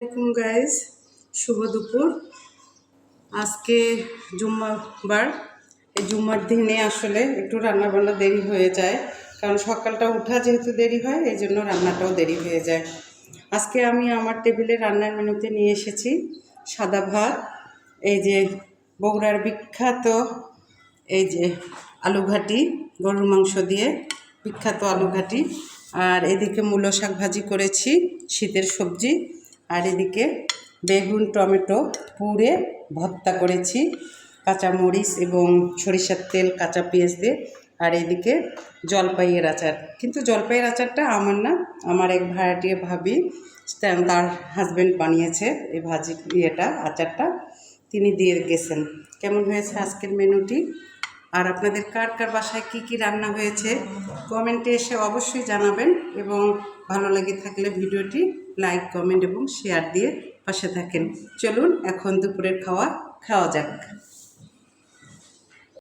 আসসালামাইকুম গাইজ, শুভ দুপুর। আজকে জুম্মাবার। এই জুম্মার দিনে আসলে একটু রান্নাবান্না দেরি হয়ে যায়, কারণ সকালটা উঠা যেহেতু দেরি হয় এই জন্য রান্নাটাও দেরি হয়ে যায়। আজকে আমি আমার টেবিলে রান্নার মেনুতে নিয়ে এসেছি সাদা ভাত, এই যে বগুড়ার বিখ্যাত এই যে আলুঘাটি, গরুর মাংস দিয়ে বিখ্যাত আলুঘাটি, আর এদিকে মূলো শাক ভাজি করেছি, শীতের সবজি, আর এদিকে বেগুন টমেটো পুড়ে ভর্তা করেছি কাঁচামরিচ এবং সরিষার তেল কাঁচা পেঁয়াজ দিয়ে, আর এদিকে জলপাইয়ের আচার। কিন্তু জলপাইয়ের আচারটা আমার না, আমার এক ভাড়াটিয়া ভাবি, তার হাজব্যান্ড বানিয়েছে এই আচারটা তিনি দিয়ে গেছেন। কেমন হয়েছে আজকের মেনুটি, আর আপনাদের কার কার বাসায় কী কী রান্না হয়েছে কমেন্টে এসে অবশ্যই জানাবেন, এবং ভালো লেগে থাকলে ভিডিওটি লাইক কমেন্ট এবং শেয়ার দিয়ে পাশে থাকেন। চলুন এখন দুপুরের খাওয়া যাক।